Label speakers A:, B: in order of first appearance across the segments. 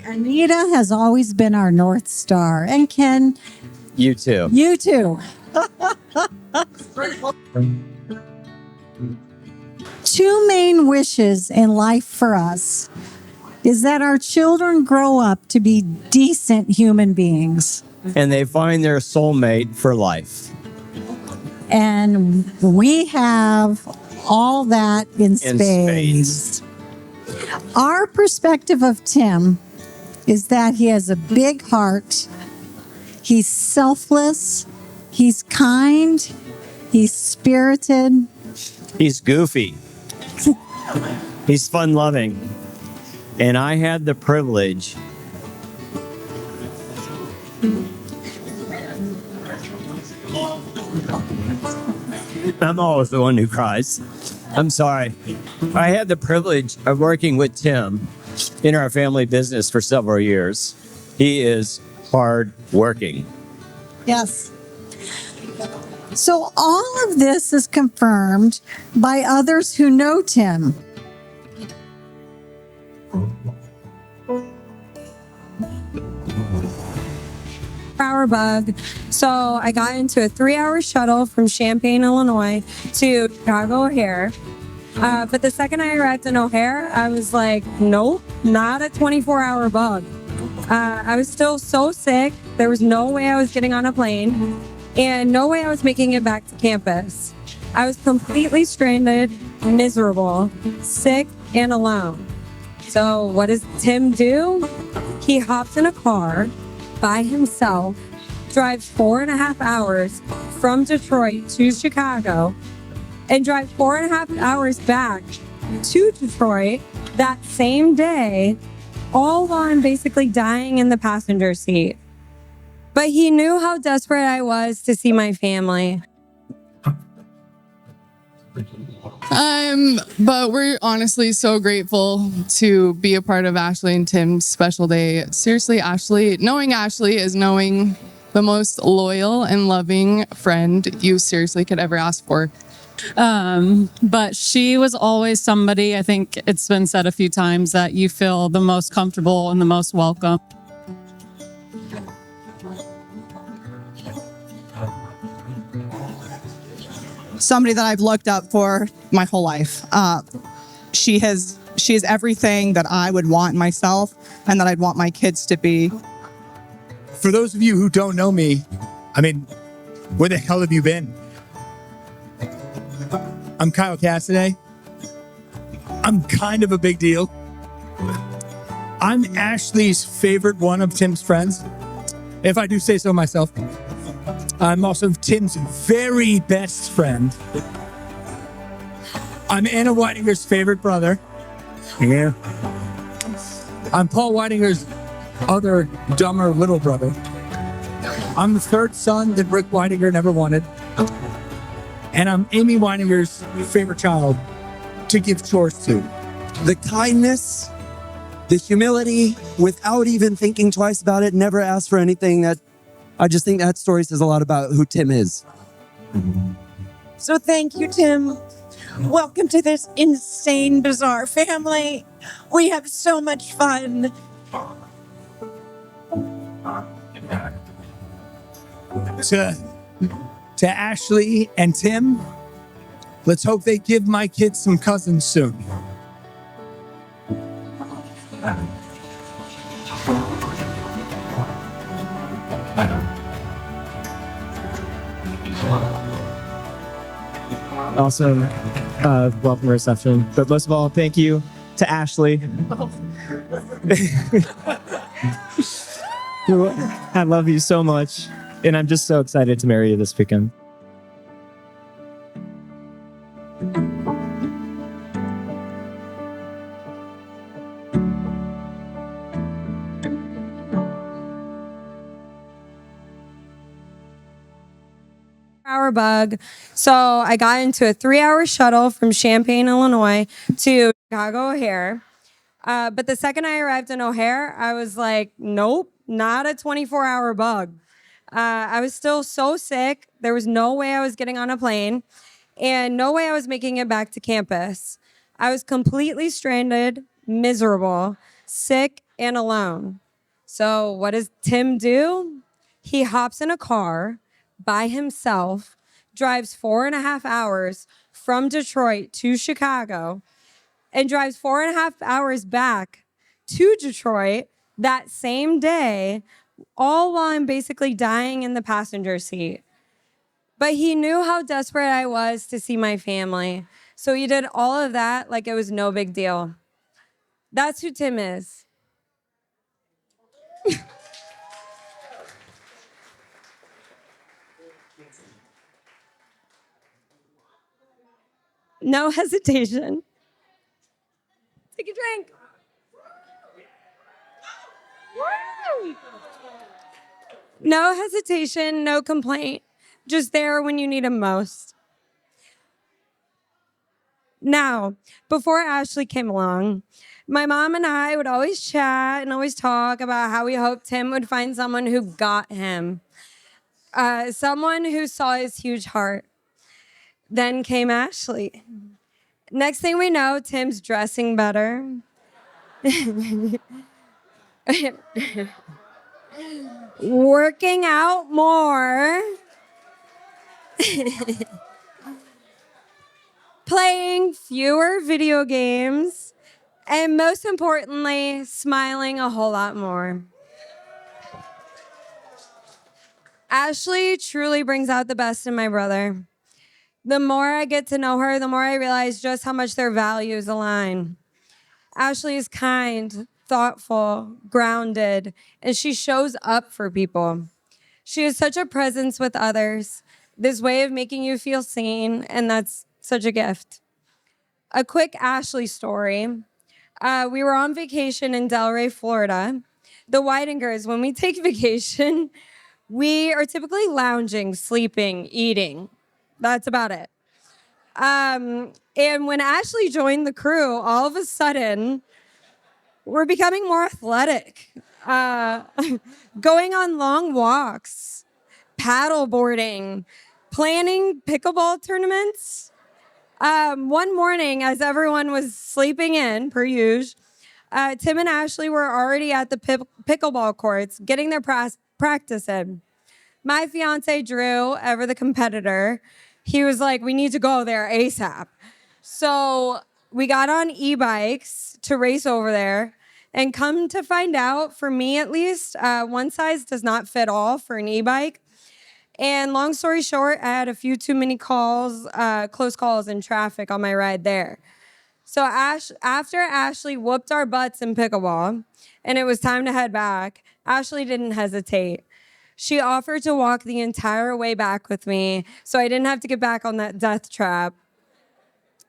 A: Anita has always been our North Star. And Ken,
B: You too.
A: you too. Two main wishes in life for us is that our children grow up to be decent human beings.
B: And they find their soulmate for life.
A: And we have all that in spades. Our perspective of Tim is that he has a big heart. He's selfless. He's kind. He's spirited.
B: He's goofy. He's fun-loving. And I had the privilege I'm always the one who cries. I'm sorry. I had the privilege of working with Tim in our family business for several years. He is hard working.
A: Yes. So all of this is confirmed by others who know Tim.
C: Hour bug. So I got into a 3-hour shuttle from Champaign, Illinois to Chicago O'Hare. But the second I arrived in O'Hare, I was like, nope, not a 24-hour bug. I was still so sick. There was no way I was getting on a plane and no way I was making it back to campus. I was completely stranded, miserable, sick, and alone. So what does Tim do? He hops in a car by himself, drives 4.5 hours from Detroit to Chicago, and drives 4.5 hours back to Detroit that same day, all while I'm basically dying in the passenger seat. But he knew how desperate I was to see my family.
D: But we're honestly so grateful to be a part of Ashley and Tim's special day. Seriously, knowing Ashley is knowing the most loyal and loving friend you seriously could ever ask for.
E: But she was always somebody, I think it's been said a few times, that you feel the most comfortable and the most welcome.
F: Somebody that I've looked up for my whole life. She is everything that I would want myself and that I'd want my kids to be.
G: For those of you who don't know me, I mean, where the hell have you been? I'm Kyle Cassidy. I'm kind of a big deal. I'm Ashley's favorite one of Tim's friends, if I do say so myself. I'm also Tim's very best friend. I'm Anna Weidingers' favorite brother. Yeah. I'm Paul Weidingers' other dumber little brother. I'm the third son that Rick Weidinger never wanted. And I'm Amy Weidinger's favorite child to give chores to.
H: The kindness, the humility, without even thinking twice about it, never ask for anything. I just think that story says a lot about who Tim is.
I: So thank you, Tim. Welcome to this insane, bizarre family. We have so much fun.
G: To Ashley and Tim, let's hope they give my kids some cousins soon.
J: Awesome welcome reception. But most of all, thank you to Ashley. I love you so much, and I'm just so excited to marry you this weekend.
C: Hour bug. So I got into a 3-hour shuttle from Champaign, Illinois to Chicago O'Hare. But the second I arrived in O'Hare, I was like, nope, not a 24-hour bug. I was still so sick. There was no way I was getting on a plane and no way I was making it back to campus. I was completely stranded, miserable, sick, and alone. So what does Tim do? He hops in a car by himself, drives 4.5 hours from Detroit to Chicago, and drives 4.5 hours back to Detroit that same day, all while I'm basically dying in the passenger seat. But he knew how desperate I was to see my family. So he did all of that like it was no big deal. That's who Tim is. No hesitation. Take a drink. Woo! No hesitation, no complaint. Just there when you need him most. Now, before Ashley came along, my mom and I would always chat and always talk about how we hoped Tim would find someone who got him, someone who saw his huge heart. Then came Ashley. Next thing we know, Tim's dressing better. Working out more. Playing fewer video games. And most importantly, smiling a whole lot more. Ashley truly brings out the best in my brother. The more I get to know her, the more I realize just how much their values align. Ashley is kind, thoughtful, grounded, and she shows up for people. She is such a presence with others, this way of making you feel seen, and that's such a gift. A quick Ashley story. We were on vacation in Delray, Florida. The Weidingers, when we take vacation, we are typically lounging, sleeping, eating. That's about it. And when Ashley joined the crew, all of a sudden, we're becoming more athletic. Going on long walks, paddle boarding, planning pickleball tournaments. One morning, as everyone was sleeping in, per usual, Tim and Ashley were already at the pickleball courts, getting their practice in. My fiance, Drew, ever the competitor, he was like, we need to go there ASAP. So we got on e-bikes to race over there. And come to find out, for me at least, one size does not fit all for an e-bike. And long story short, I had a few too many calls, close calls in traffic on my ride there. So after Ashley whooped our butts in pickleball and it was time to head back, Ashley didn't hesitate. She offered to walk the entire way back with me so I didn't have to get back on that death trap.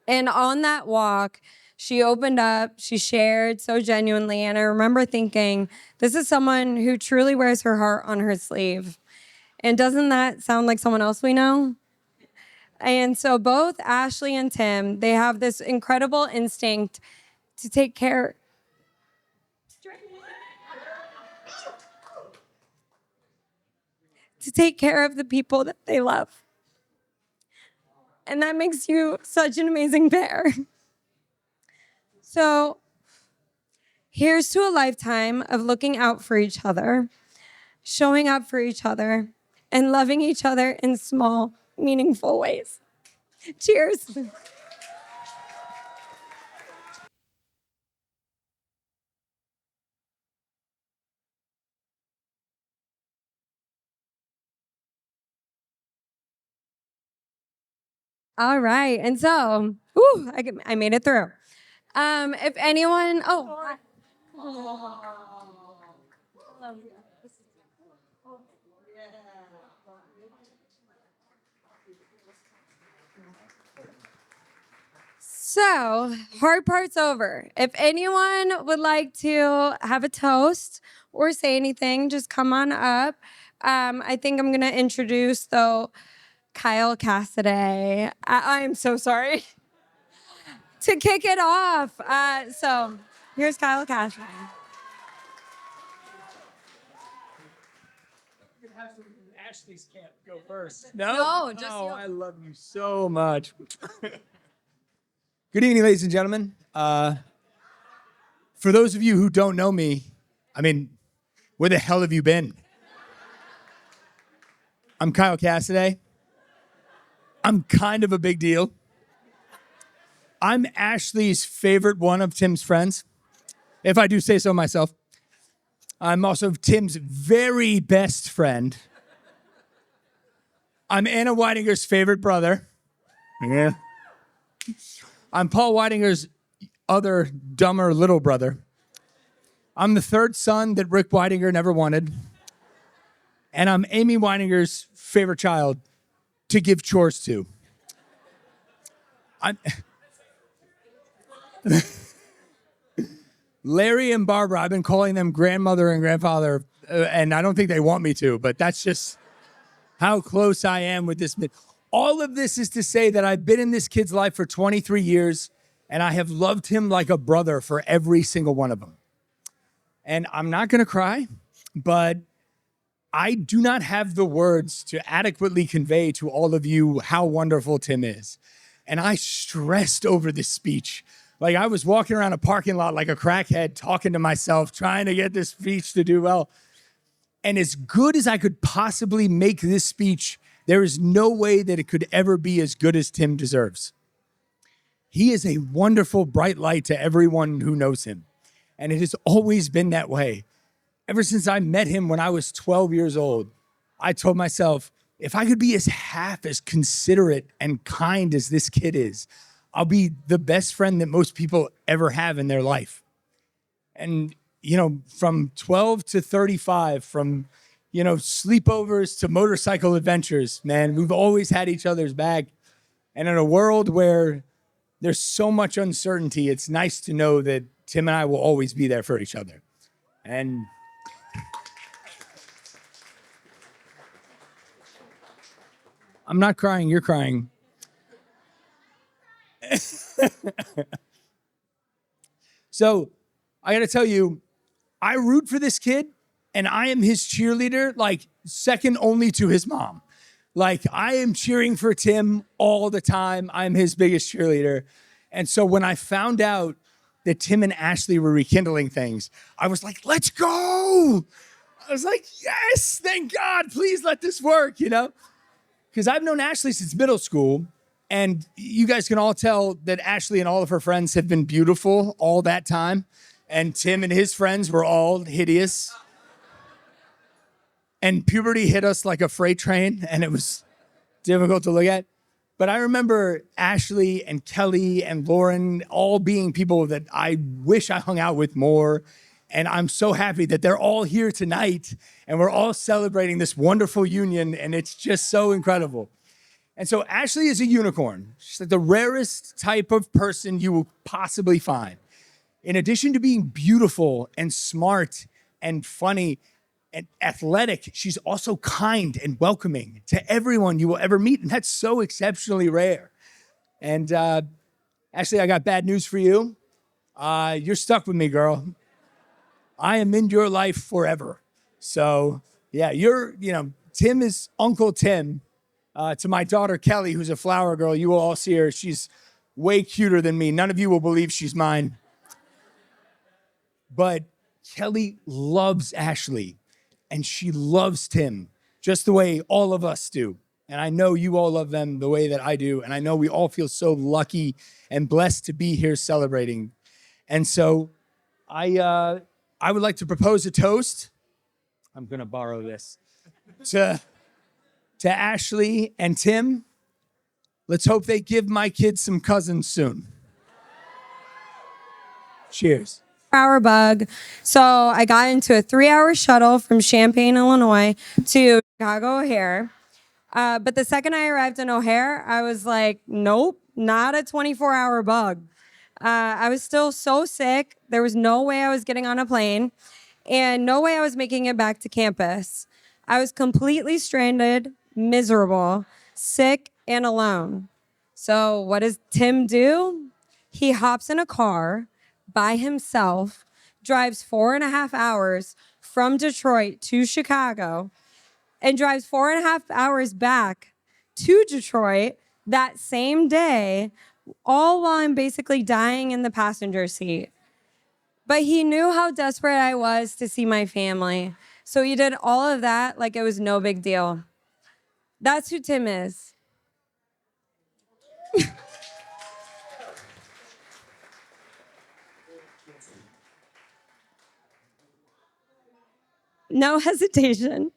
C: And on that walk, she opened up, she shared so genuinely, and I remember thinking, this is someone who truly wears her heart on her sleeve. And doesn't that sound like someone else we know? And so both Ashley and Tim, they have this incredible instinct to take care of the people that they love. And that makes you such an amazing pair. So here's to a lifetime of looking out for each other, showing up for each other, and loving each other in small, meaningful ways. Cheers. All right. And so, I made it through. If anyone, so hard part's over. If anyone would like to have a toast or say anything, just come on up. I think I'm going to introduce, though, Kyle Cassidy. I'm so sorry. To kick it off. So here's Kyle Cassidy.
J: Ashley's can't go first. No,
C: just you.
J: I love you so much. Good evening, ladies and gentlemen.
G: For those of you who don't know me, I mean, where the hell have you been? I'm Kyle Cassidy. I'm kind of a big deal. I'm Ashley's favorite one of Tim's friends, if I do say so myself. I'm also Tim's very best friend. I'm Anna Weidingers' favorite brother. Yeah. I'm Paul Weidingers' other dumber little brother. I'm the third son that Rick Weidinger never wanted. And I'm Amy Weidinger's favorite child to give chores to. Larry and Barbara, I've been calling them grandmother and grandfather, and I don't think they want me to, but that's just how close I am with this. All of this is to say that I've been in this kid's life for 23 years, and I have loved him like a brother for every single one of them. And I'm not going to cry, but I do not have the words to adequately convey to all of you how wonderful Tim is. And I stressed over this speech. Like I was walking around a parking lot like a crackhead, talking to myself, trying to get this speech to do well. And as good as I could possibly make this speech, there is no way that it could ever be as good as Tim deserves. He is a wonderful, bright light to everyone who knows him. And it has always been that way. Ever since I met him when I was 12 years old, I told myself, if I could be half as considerate and kind as this kid is, I'll be the best friend that most people ever have in their life. And, from 12 to 35, from, sleepovers to motorcycle adventures, man, we've always had each other's back. And in a world where there's so much uncertainty, it's nice to know that Tim and I will always be there for each other. And I'm not crying, you're crying. So I got to tell you, I root for this kid and I am his cheerleader, like second only to his mom. Like I am cheering for Tim all the time. I'm his biggest cheerleader. And so when I found out that Tim and Ashley were rekindling things, I was like, let's go. I was like, yes, thank God, please let this work, Because I've known Ashley since middle school. And you guys can all tell that Ashley and all of her friends have been beautiful all that time. And Tim and his friends were all hideous. And puberty hit us like a freight train, and it was difficult to look at. But I remember Ashley and Kelly and Lauren all being people that I wish I hung out with more. And I'm so happy that they're all here tonight, and we're all celebrating this wonderful union, and it's just so incredible. And so Ashley is a unicorn. She's like the rarest type of person you will possibly find. In addition to being beautiful and smart and funny and athletic, she's also kind and welcoming to everyone you will ever meet. And that's so exceptionally rare. And Ashley, I got bad news for you. You're stuck with me, girl. I am in your life forever. So yeah, Tim is Uncle Tim. To my daughter, Kelly, who's a flower girl. You will all see her. She's way cuter than me. None of you will believe she's mine. But Kelly loves Ashley, and she loves Tim, just the way all of us do. And I know you all love them the way that I do. And I know we all feel so lucky and blessed to be here celebrating. And so I would like to propose a toast. I'm going to borrow this. To Ashley and Tim, let's hope they give my kids some cousins soon. Cheers.
C: Hour bug. So I got into a 3-hour shuttle from Champaign, Illinois to Chicago O'Hare. But the second I arrived in O'Hare, I was like, nope, not a 24-hour bug. I was still so sick. There was no way I was getting on a plane and no way I was making it back to campus. I was completely stranded, miserable, sick, and alone. So what does Tim do? He hops in a car by himself, drives 4.5 hours from Detroit to Chicago, and drives 4.5 hours back to Detroit that same day, all while I'm basically dying in the passenger seat. But he knew how desperate I was to see my family. So he did all of that like it was no big deal. That's who Tim is. No hesitation.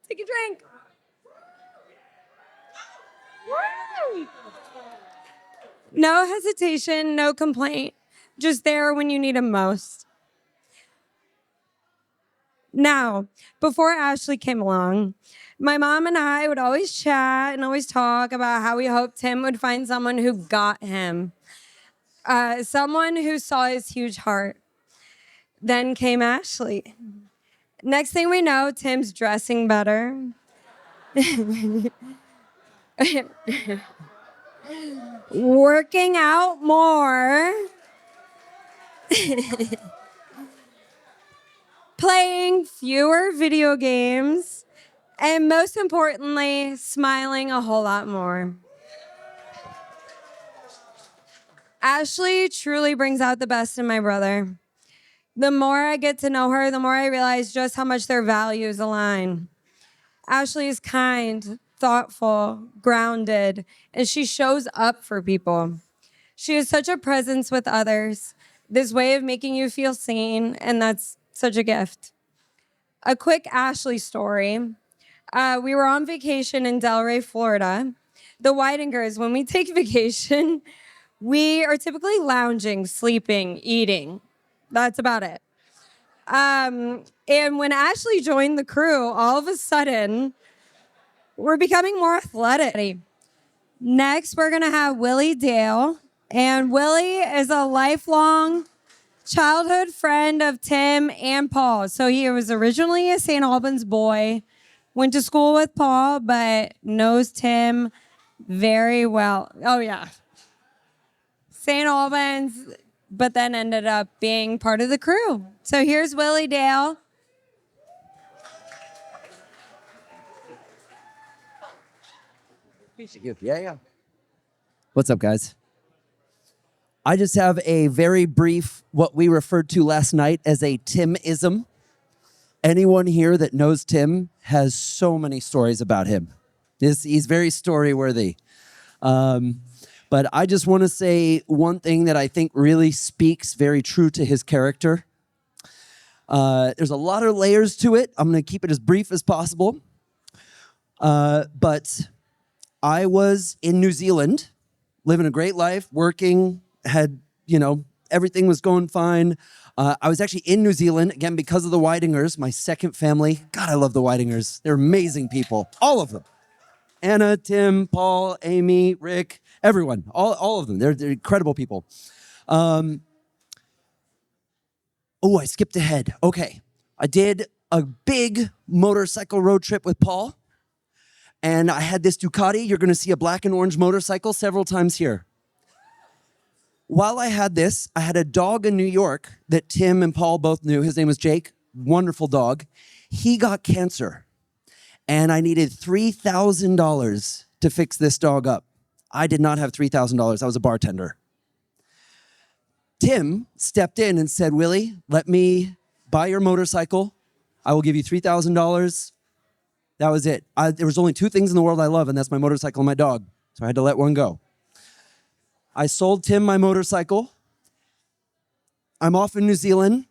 C: Take a drink. Woo! No hesitation, no complaint. Just there when you need him most. Now, before Ashley came along, my mom and I would always chat and always talk about how we hoped Tim would find someone who got him, someone who saw his huge heart. Then came Ashley. Next thing we know, Tim's dressing better. Working out more. Playing fewer video games. And most importantly, smiling a whole lot more. Ashley truly brings out the best in my brother. The more I get to know her, the more I realize just how much their values align. Ashley is kind, thoughtful, grounded, and she shows up for people. She is such a presence with others, this way of making you feel seen, and that's such a gift. A quick Ashley story. We were on vacation in Delray, Florida. The Weidingers, when we take vacation, we are typically lounging, sleeping, eating. That's about it. And when Ashley joined the crew, all of a sudden, we're becoming more athletic. Next, we're going to have Willie Dale. And Willie is a lifelong childhood friend of Tim and Paul. So he was originally a St. Albans boy, went to school with Paul, but knows Tim very well. Oh, yeah. St. Albans, but then ended up being part of the crew. So here's Willie Dale.
H: Yeah. What's up, guys? I just have a very brief, what we referred to last night as a Tim-ism. Anyone here that knows Tim has so many stories about him. He's very story-worthy. But I just want to say one thing that I think really speaks very true to his character. There's a lot of layers to it. I'm going to keep it as brief as possible. But I was in New Zealand, living a great life, working, had, everything was going fine. I was actually in New Zealand, again, because of the Weidingers, my second family. God, I love the Weidingers. They're amazing people, all of them. Anna, Tim, Paul, Amy, Rick, everyone, all of them. They're incredible people. I skipped ahead. Okay. I did a big motorcycle road trip with Paul, and I had this Ducati. You're going to see a black and orange motorcycle several times here. While I had this, I had a dog in New York that Tim and Paul both knew. His name was Jake. Wonderful dog. He got cancer, and I needed $3,000 to fix this dog up. I did not have $3,000. I was a bartender. Tim stepped in and said, Willie, let me buy your motorcycle. I will give you $3,000. That was it. There was only two things in the world I love, and that's my motorcycle and my dog. So I had to let one go. I sold Tim my motorcycle. I'm off in New Zealand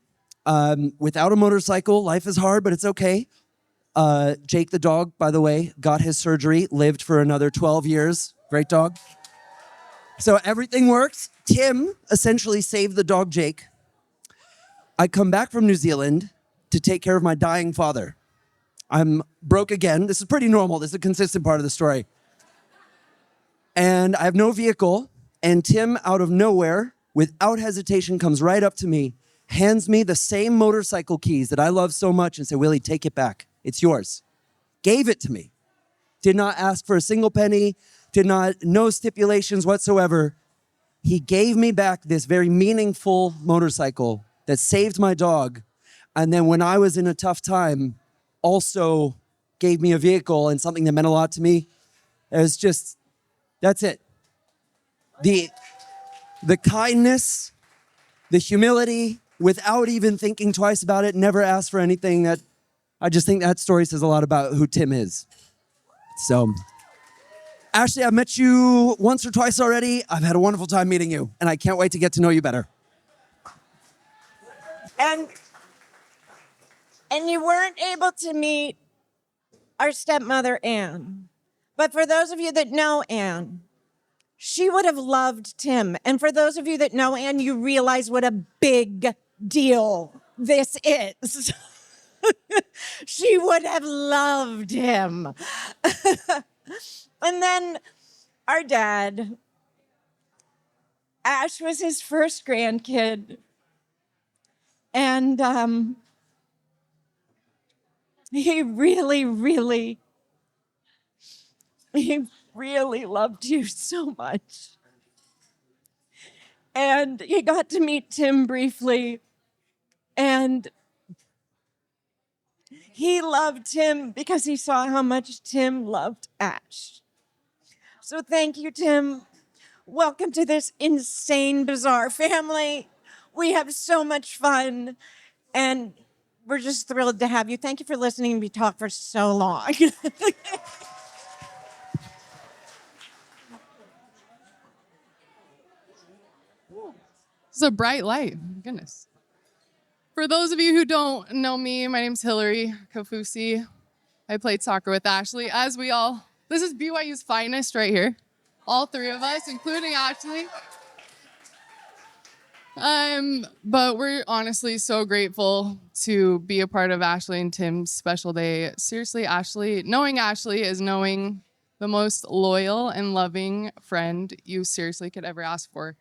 H: without a motorcycle. Life is hard, but it's okay. Jake the dog, by the way, got his surgery, lived for another 12 years. Great dog. So everything works. Tim essentially saved the dog Jake. I come back from New Zealand to take care of my dying father. I'm broke again. This is pretty normal. This is a consistent part of the story. And I have no vehicle. And Tim, out of nowhere, without hesitation, comes right up to me, hands me the same motorcycle keys that I love so much and said, Willie, take it back. It's yours. Gave it to me. Did not ask for a single penny. No stipulations whatsoever. He gave me back this very meaningful motorcycle that saved my dog. And then when I was in a tough time, also gave me a vehicle and something that meant a lot to me. It was just, that's it. The kindness the humility without even thinking twice about it, never asked for anything. That I just think that story says a lot about who Tim is. So, Ashley, I've met you once or twice already. I've had a wonderful time meeting you, and I can't wait to get to know you better.
I: And you weren't able to meet our stepmother, Anne. But for those of you that know Anne, she would have loved Tim. And for those of you that know Anne, you realize what a big deal this is. She would have loved him. And then our dad, Ash was his first grandkid. And he really loved you so much. And he got to meet Tim briefly. And he loved Tim because he saw how much Tim loved Ash. So thank you, Tim. Welcome to this insane, bizarre family. We have so much fun, and we're just thrilled to have you. Thank you for listening. We talked for so long.
D: It's a bright light. Goodness. For those of you who don't know me, my name's Hillary Kafusi. I played soccer with Ashley, this is BYU's finest right here. All three of us, including Ashley. But we're honestly so grateful to be a part of Ashley and Tim's special day. Seriously, knowing Ashley is knowing the most loyal and loving friend you seriously could ever ask for.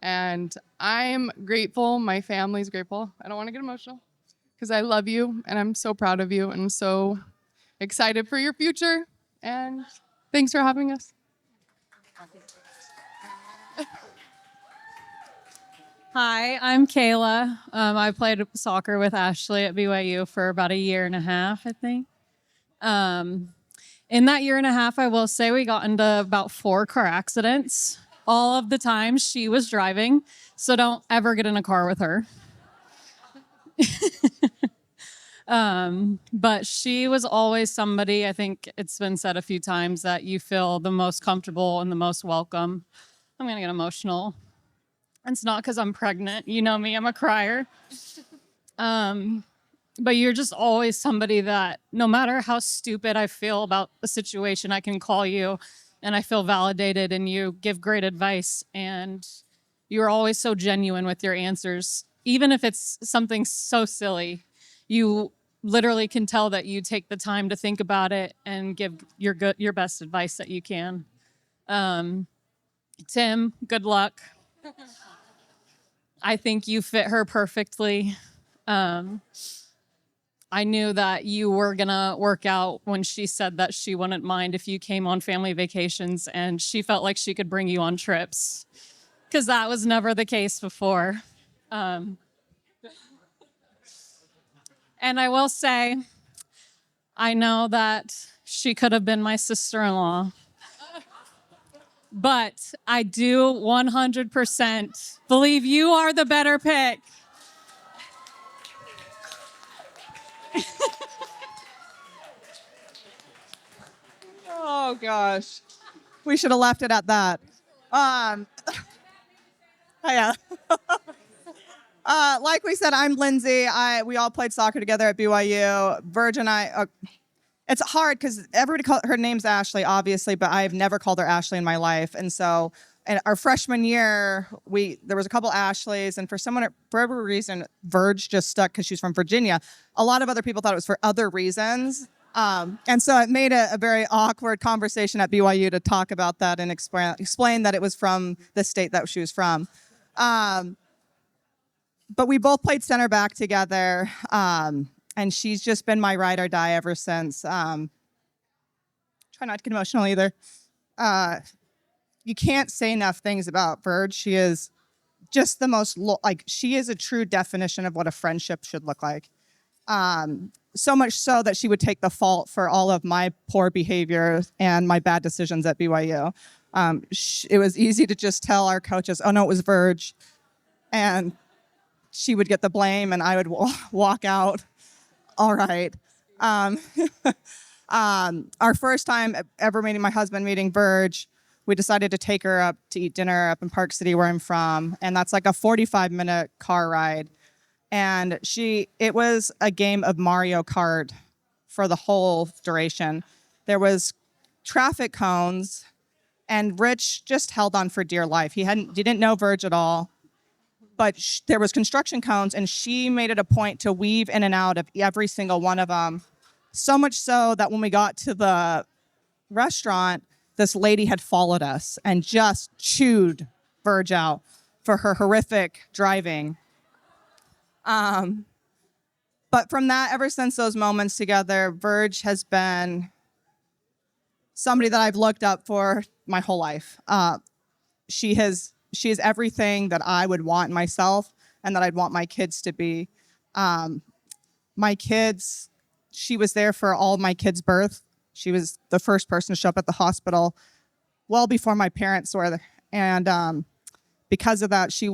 D: And I'm grateful. My family's grateful. I don't want to get emotional because I love you and I'm so proud of you and I'm so excited for your future. And thanks for having us.
E: Hi, I'm Kayla. I played soccer with Ashley at BYU for about 1.5 years, I think. In that 1.5 years, I will say we got into about 4 car accidents. All of the time she was driving, so don't ever get in a car with her. But she was always somebody, I think it's been said a few times, that you feel the most comfortable and the most welcome. I'm going to get emotional. It's not because I'm pregnant. You know me, I'm a crier. But you're just always somebody that no matter how stupid I feel about a situation, I can call you and I feel validated and you give great advice and you're always so genuine with your answers. Even if it's something so silly, you literally can tell that you take the time to think about it and give your best advice that you can. Tim, good luck. I think you fit her perfectly. I knew that you were gonna work out when she said that she wouldn't mind if you came on family vacations and she felt like she could bring you on trips because that was never the case before. And I will say, I know that she could have been my sister-in-law, but I do 100% believe you are the better pick.
F: Oh gosh, we should have left it at that. Yeah. Like we said, I'm Lindsay. We all played soccer together at BYU. Virg and I. It's hard because everybody her name's Ashley, obviously, but I've never called her Ashley in my life. And so, in our freshman year, there was a couple Ashleys, and for whatever reason, Virg just stuck because she's from Virginia. A lot of other people thought it was for other reasons. And so it made a very awkward conversation at BYU to talk about that and explain that it was from the state that she was from. But we both played center back together, and she's just been my ride or die ever since. Try not to get emotional either. You can't say enough things about Virg. She is just the most, she is a true definition of what a friendship should look like. So much so that she would take the fault for all of my poor behavior and my bad decisions at BYU. It was easy to just tell our coaches, oh no, it was Virg. And she would get the blame and I would walk out. All right. Our first time ever meeting my husband, meeting Verge, we decided to take her up to eat dinner up in Park City, where I'm from. And that's like a 45-minute car ride. And it was a game of Mario Kart for the whole duration. There was traffic cones, and Rich just held on for dear life. He didn't know Verge at all, but there was construction cones, and she made it a point to weave in and out of every single one of them. So much so that when we got to the restaurant, this lady had followed us and just chewed Verge out for her horrific driving. But from that, ever since those moments together, Verge has been somebody that I've looked up for my whole life. She is everything that I would want myself and that I'd want my kids to be. My kids, she was there for all of my kids' birth. She was the first person to show up at the hospital well before my parents were. And because of that, she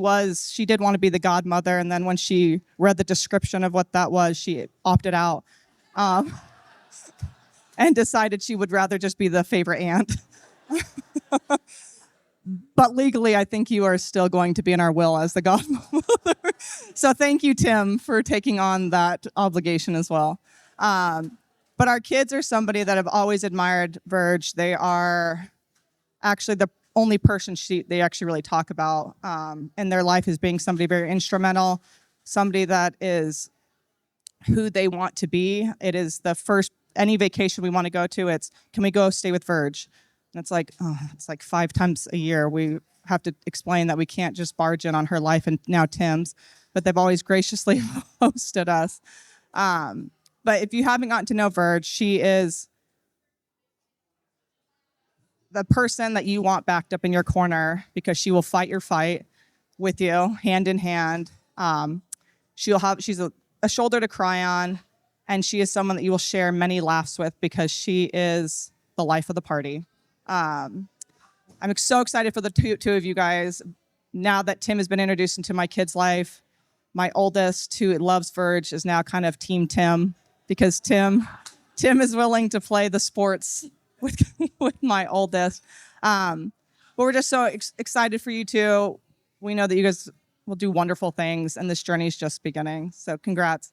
F: did want to be the godmother. And then when she read the description of what that was, she opted out and decided she would rather just be the favorite aunt. But legally, I think you are still going to be in our will as the godmother. So thank you, Tim, for taking on that obligation as well. But our kids are somebody that have always admired Verge. They are actually the only person they actually really talk about in their life as being somebody very instrumental, somebody that is who they want to be. It is the first, any vacation we want to go to, it's, can we go stay with Verge? And it's like 5 times a year. We have to explain that we can't just barge in on her life and now Tim's, but they've always graciously hosted us. But if you haven't gotten to know Verge, she is the person that you want backed up in your corner because she will fight your fight with you, hand in hand. She's a shoulder to cry on, and she is someone that you will share many laughs with because she is the life of the party. I'm so excited for the two of you guys. Now that Tim has been introduced into my kid's life, my oldest, who loves Verge, is now kind of Team Tim because Tim is willing to play the sports with my oldest. But we're just so excited for you two. We know that you guys will do wonderful things, and this journey is just beginning. So congrats.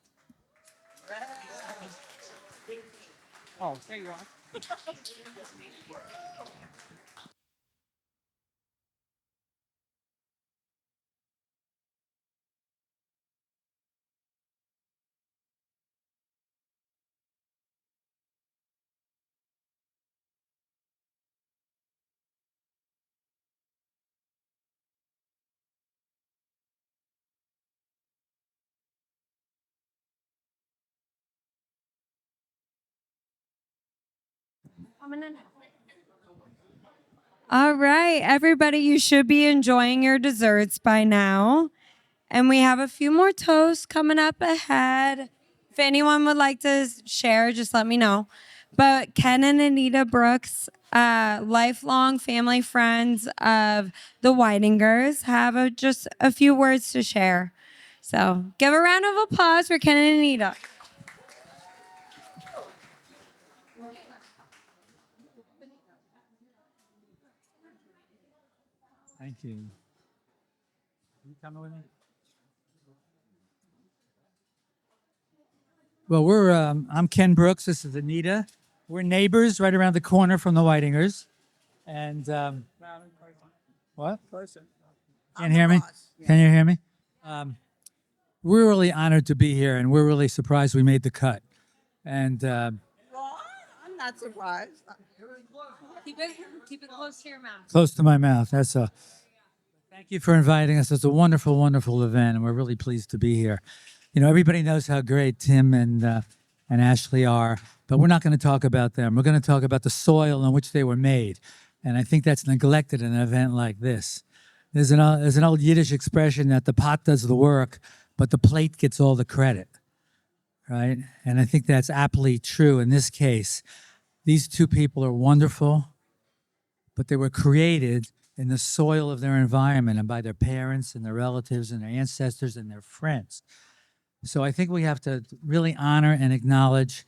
F: Oh, there you are.
C: All right, everybody, you should be enjoying your desserts by now. And we have a few more toasts coming up ahead. If anyone would like to share, just let me know. But Ken and Anita Brooks, lifelong family friends of the Weidingers, have just a few words to share. So give a round of applause for Ken and Anita.
G: Thank you. You coming with me? Well, I'm Ken Brooks. This is Anita. We're neighbors right around the corner from the Weidingers. And what? Can't hear me? Can you hear me? We're really honored to be here, and we're really surprised we made the cut. And
I: I'm not surprised.
C: Keep it close to your mouth.
G: close to my mouth. That's a. Thank you for inviting us. It's a wonderful, wonderful event, and we're really pleased to be here. You know, everybody knows how great Tim and Ashley are, but we're not going to talk about them. We're going to talk about the soil on which they were made, and I think that's neglected in an event like this. There's an old Yiddish expression that the pot does the work, but the plate gets all the credit, right? And I think that's aptly true in this case. These two people are wonderful, but they were created in the soil of their environment and by their parents and their relatives and their ancestors and their friends. So I think we have to really honor and acknowledge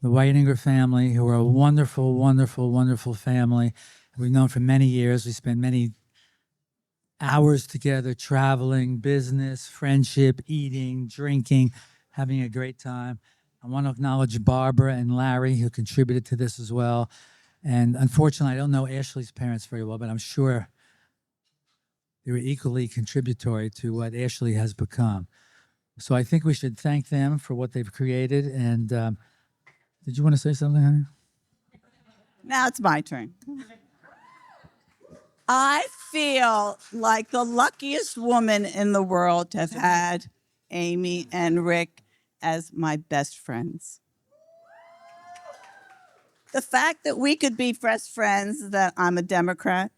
G: the Weidinger family, who are a wonderful, wonderful, wonderful family. We've known for many years. We spent many hours together, traveling, business, friendship, eating, drinking, having a great time. I want to acknowledge Barbara and Larry, who contributed to this as well. And unfortunately, I don't know Ashley's parents very well, but I'm sure they were equally contributory to what Ashley has become. So I think we should thank them for what they've created. And did you want to say something, honey?
K: Now it's my turn. I feel like the luckiest woman in the world to have had Amy and Rick as my best friends. The fact that we could be best friends, that I'm a Democrat,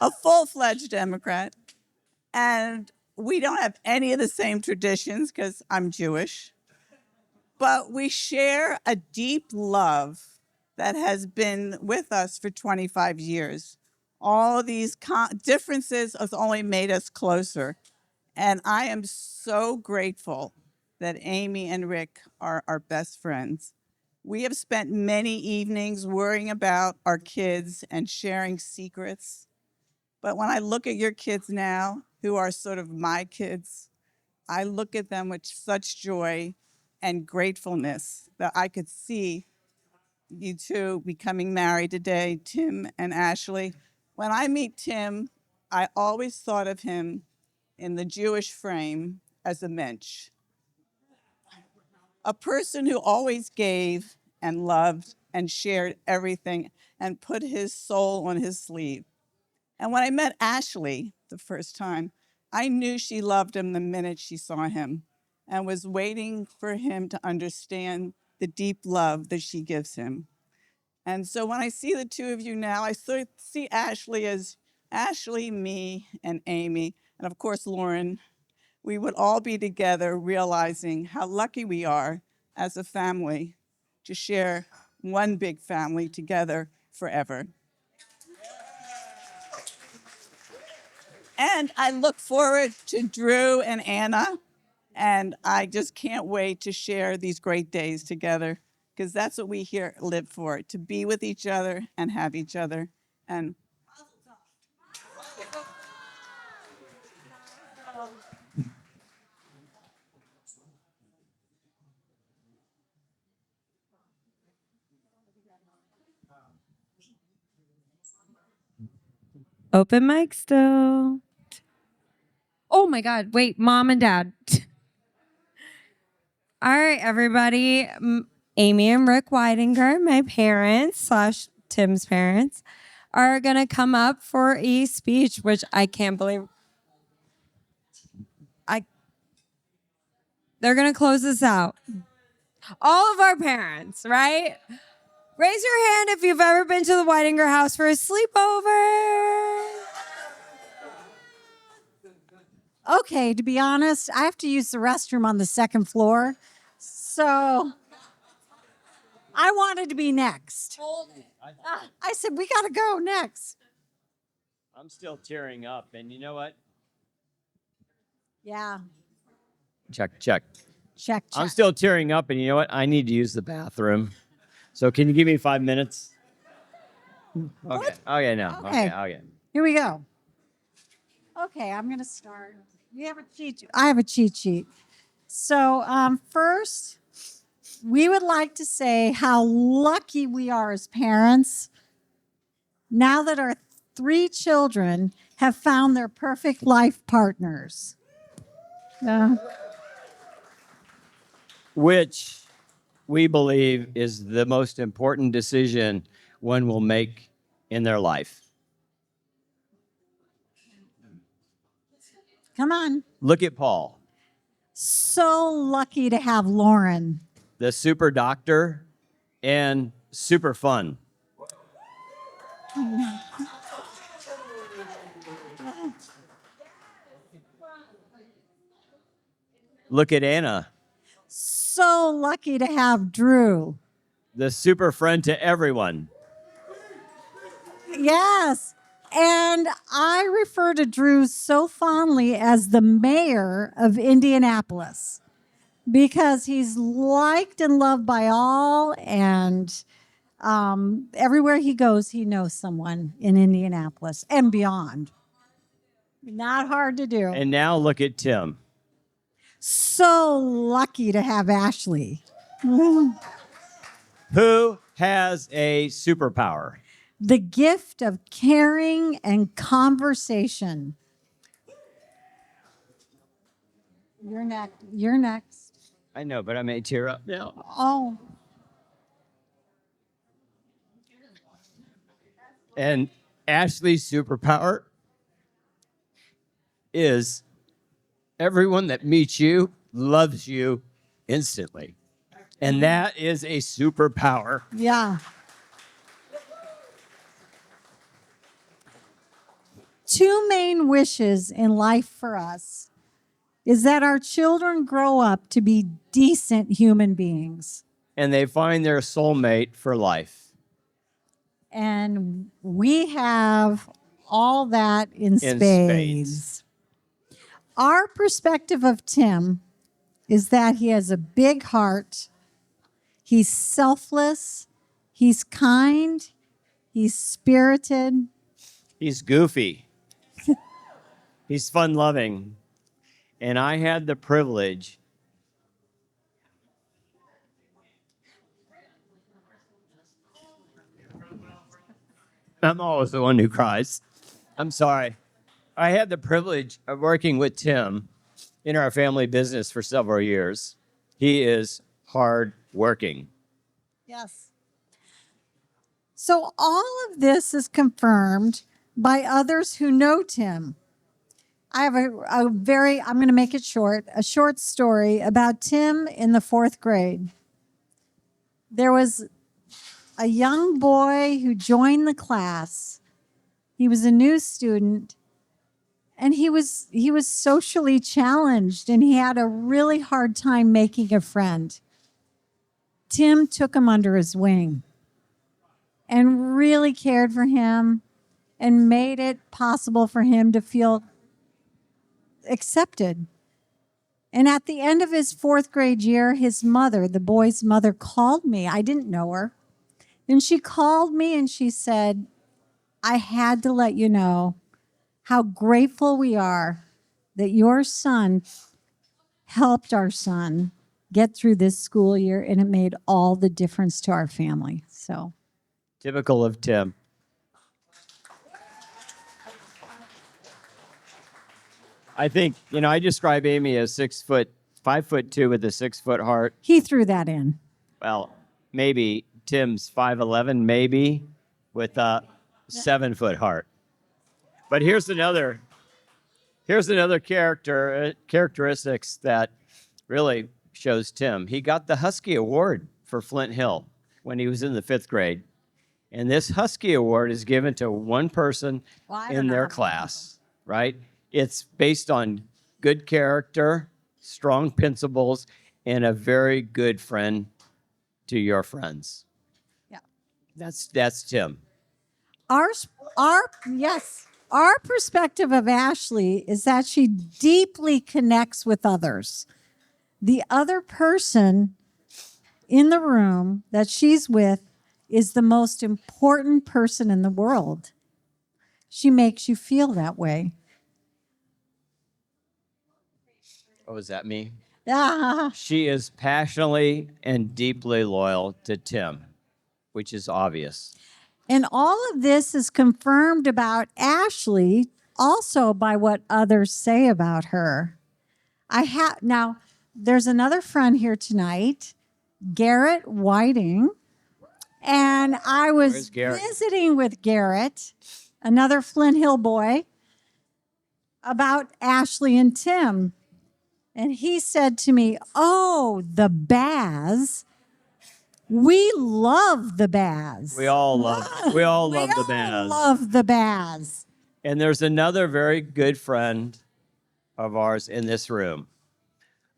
K: a full-fledged Democrat, and we don't have any of the same traditions because I'm Jewish, but we share a deep love that has been with us for 25 years. All these differences have only made us closer. And I am so grateful that Amy and Rick are our best friends. We have spent many evenings worrying about our kids and sharing secrets. But when I look at your kids now, who are sort of my kids, I look at them with such joy and gratefulness that I could see you two becoming married today, Tim and Ashley. When I meet Tim, I always thought of him in the Jewish frame as a mensch, a person who always gave and loved and shared everything and put his soul on his sleeve. And when I met Ashley the first time, I knew she loved him the minute she saw him and was waiting for him to understand the deep love that she gives him. And so when I see the two of you now, I sort of see Ashley as Ashley, me, and Amy, and of course, Lauren. We would all be together realizing how lucky we are as a family to share one big family together forever. And I look forward to Drew and Anna, and I just can't wait to share these great days together, because that's what we here live for, to be with each other and have each other. And
C: Open mic still. Oh my God. Wait, mom and dad. All right, everybody. Amy and Rick Weidinger, my parents / Tim's parents, are going to come up for a speech, which I can't believe. They're going to close this out. All of our parents, right? Raise your hand if you've ever been to the Weidinger house for a sleepover.
A: Okay, to be honest, I have to use the restroom on the second floor. So I wanted to be next. I said, we got to go next.
B: I'm still tearing up, and you know what?
A: Yeah.
B: Check.
A: Check.
B: I'm still tearing up, and you know what? I need to use the bathroom. So can you give me 5 minutes? Okay.
A: What?
B: Okay, no.
A: Okay.
B: Okay.
A: Here we go. Okay, I'm going to start. You have a cheat sheet. I have a cheat sheet. So first, we would like to say how lucky we are as parents now that our 3 children have found their perfect life partners.
B: Which we believe is the most important decision one will make in their life.
A: Come on.
B: Look at Paul,
A: So lucky to have Lauren.
B: the super doctor and super fun. Look at Anna,
A: So lucky to have Drew.
B: the super friend to everyone.
A: Yes. And I refer to Drew so fondly as the mayor of Indianapolis because he's liked and loved by all. And everywhere he goes, he knows someone in Indianapolis and beyond. Not hard to do.
B: And now look at Tim.
A: So lucky to have Ashley.
B: Who has a superpower?
A: The gift of caring and conversation. You're next. You're next.
B: I know, but I may tear up now.
A: Oh,
B: And Ashley's superpower is everyone that meets you loves you instantly. And that is a superpower.
A: yeah. Two main wishes in life for us is that our children grow up to be decent human beings.
B: And they find their soulmate for life.
A: And we have all that in spades. Our perspective of Tim is that he has a big heart. He's selfless. He's kind. He's spirited.
B: He's goofy. He's fun-loving. And I had the privilege I'm always the one who cries. I'm sorry. I had the privilege of working with Tim in our family business for several years. He is hard working.
A: Yes. So all of this is confirmed by others who know Tim. I have I'm going to make it short, a short story about Tim in the 4th grade. There was a young boy who joined the class. He was a new student, and he was socially challenged, and he had a really hard time making a friend. Tim took him under his wing and really cared for him and made it possible for him to feel accepted. And at the end of his 4th grade year, his mother, the boy's mother, called me. I didn't know her. And she called me and she said, I had to let you know how grateful we are that your son helped our son get through this school year, and it made all the difference to our family. So
B: Typical of Tim. I think, I describe Amy as 5'2" with a 6-foot heart.
A: he threw that in.
B: Well, maybe Tim's 5'11", maybe, with a 7-foot heart. But here's another characteristics that really shows Tim. He got the Husky Award for Flint Hill when he was in the 5th grade. And this Husky Award is given to one person in their class, right? It's based on good character, strong principles, and a very good friend to your friends.
A: Yeah.
B: That's Tim.
A: Our perspective of Ashley is that she deeply connects with others. The other person in the room that she's with is the most important person in the world. She makes you feel that way.
B: What was that me?
A: Ah,
B: She is passionately and deeply loyal to Tim, which is obvious.
A: and all of this is confirmed about Ashley also by what others say about her. Now, there's another friend here tonight, Garrett Whiting. And I was
B: Where's Garrett?
A: visiting with Garrett, another Flint Hill boy, about Ashley and Tim. And he said to me, oh, the Baz. We love the Baz.
B: We all love the Baz.
A: Love the Baz.
B: And there's another very good friend of ours in this room,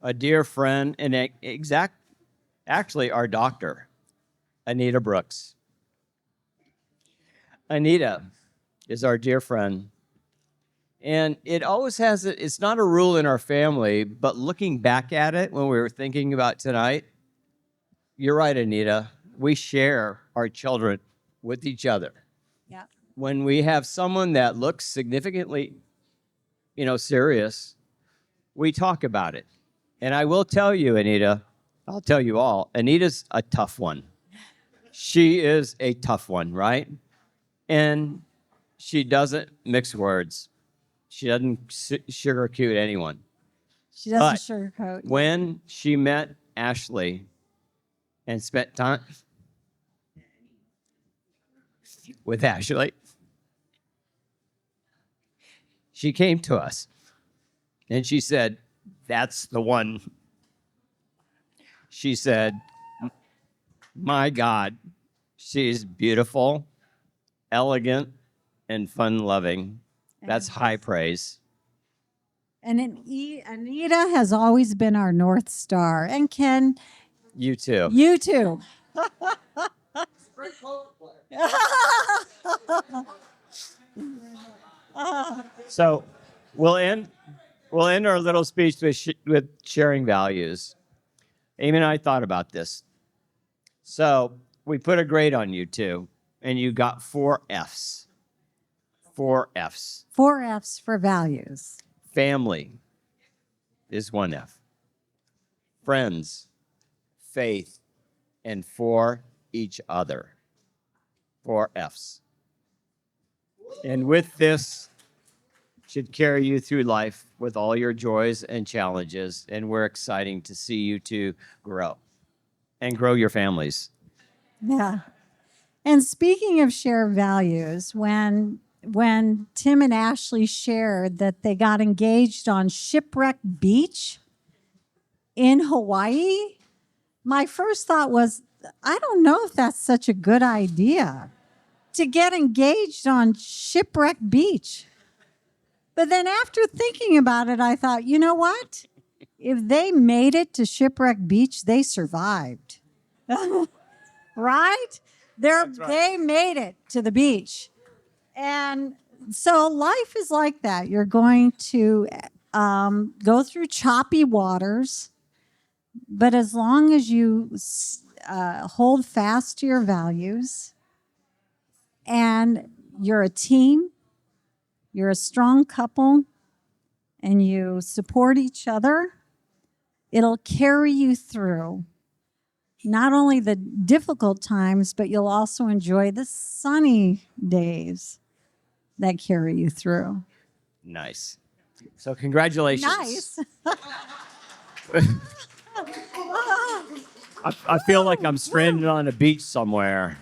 B: a dear friend and actually our doctor, Anita Brooks. Anita is our dear friend. And it always has, it's not a rule in our family, but looking back at it when we were thinking about tonight, you're right, Anita. We share our children with each other.
A: Yeah.
B: When we have someone that looks significantly, serious, we talk about it. And I will tell you, Anita, I'll tell you all, Anita's a tough one. She is a tough one, right? And she doesn't mix words. She doesn't sugarcoat anyone.
A: She doesn't
B: But
A: sugarcoat.
B: when she met Ashley and spent time with Ashley, she came to us and she said, "That's the one." She said, "My God, she's beautiful, elegant, and fun-loving." That's high praise.
A: And Anita has always been our North Star. And Ken,
B: You too.
A: you too.
B: So we'll end our little speech with sharing values. Amy and I thought about this. So we put a grade on you too, and you got 4 Fs. 4 Fs.
A: 4 F's for values.
B: Family is 1 F. Friends, faith, and for each other. 4 Fs. And with this, should carry you through life with all your joys and challenges. And we're excited to see you two grow and grow your families.
A: Yeah. And speaking of shared values, when Tim and Ashley shared that they got engaged on Shipwreck Beach in Hawaii, my first thought was, I don't know if that's such a good idea to get engaged on Shipwreck Beach. But then after thinking about it, I thought, you know what? If they made it to Shipwreck Beach, they survived. Right? They made it to the beach. And so life is like that. You're going to go through choppy waters, but as long as you hold fast to your values and you're a team, you're a strong couple, and you support each other, it'll carry you through not only the difficult times, but you'll also enjoy the sunny days that carry you through.
B: Nice. So congratulations.
A: Nice.
B: I feel like I'm stranded on a beach somewhere.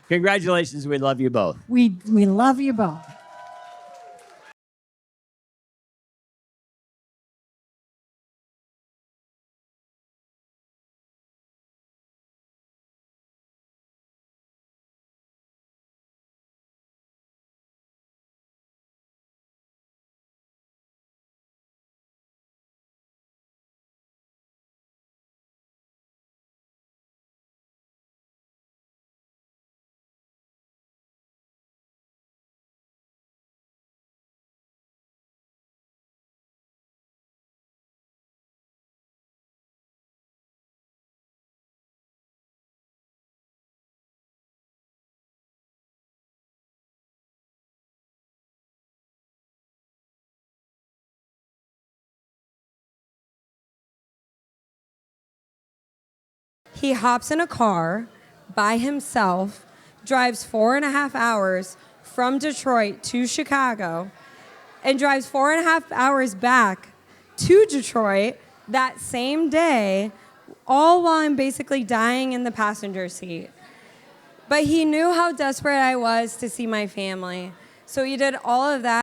B: Congratulations. We love you both.
A: We love you both.
C: He hops in a car by himself, drives 4.5 hours from Detroit to Chicago, and drives 4.5 hours back to Detroit that same day, all while I'm basically dying in the passenger seat. But he knew how desperate I was to see my family. So he did all of that.